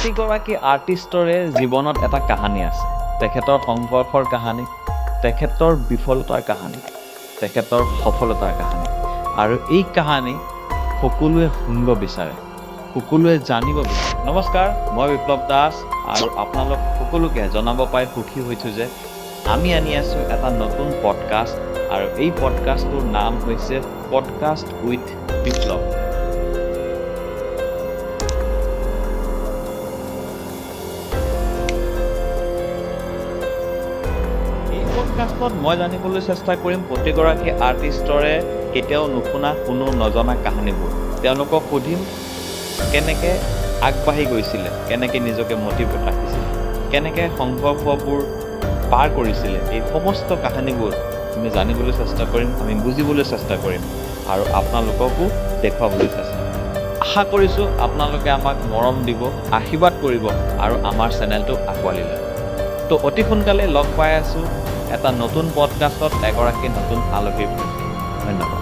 প্ৰতিগৰাকী আৰ্টিষ্টৰে জীৱনত এটা কাহিনী আছে। তেখেতৰ সংঘৰ্ষৰ কাহিনী, তেখেতৰ বিফলতাৰ কাহিনী, তেখেতৰ সফলতাৰ কাহিনী। আৰু এই কাহিনী সকলোৱে শুনিব বিচাৰে, সকলোৱে জানিব বিচাৰে। নমস্কাৰ, মই বিপ্লৱ দাস আৰু আপোনালোক সকলোকে জনাব পাই সুখী হৈছোঁ যে আমি আনি আছোঁ এটা নতুন পডকাষ্ট, আৰু এই পডকাষ্টটোৰ নাম হৈছে পডকাষ্ট উইথ বিপ্লৱ। এই পডকাষ্টত মই জানিবলৈ চেষ্টা কৰিম প্ৰতিগৰাকী আৰ্টিষ্টৰে কেতিয়াও নুশুনা কোনো নজনা কাহিনীবোৰ। তেওঁলোকক সুধিম কেনেকৈ আগবাঢ়ি গৈছিলে, কেনেকৈ নিজকে মটিভেট ৰাখিছিলে, কেনেকৈ সংঘৰ্ষবোৰ পাৰ কৰিছিলে। এই সমস্ত কাহিনীবোৰ আমি জানিবলৈ চেষ্টা কৰিম, আমি বুজিবলৈ চেষ্টা কৰিম আৰু আপোনালোককো দেখুৱাবলৈ চেষ্টা কৰিম। আশা কৰিছোঁ আপোনালোকে আমাক মৰম দিব, আশীৰ্বাদ কৰিব আৰু আমাৰ চেনেলটো আঁকোৱালি লয়। তো অতি সোনকালে লগ পাই আছোঁ এটা নতুন পডকাষ্টত এগৰাকী নতুন আলহীৰ সৈতে। ধন্যবাদ।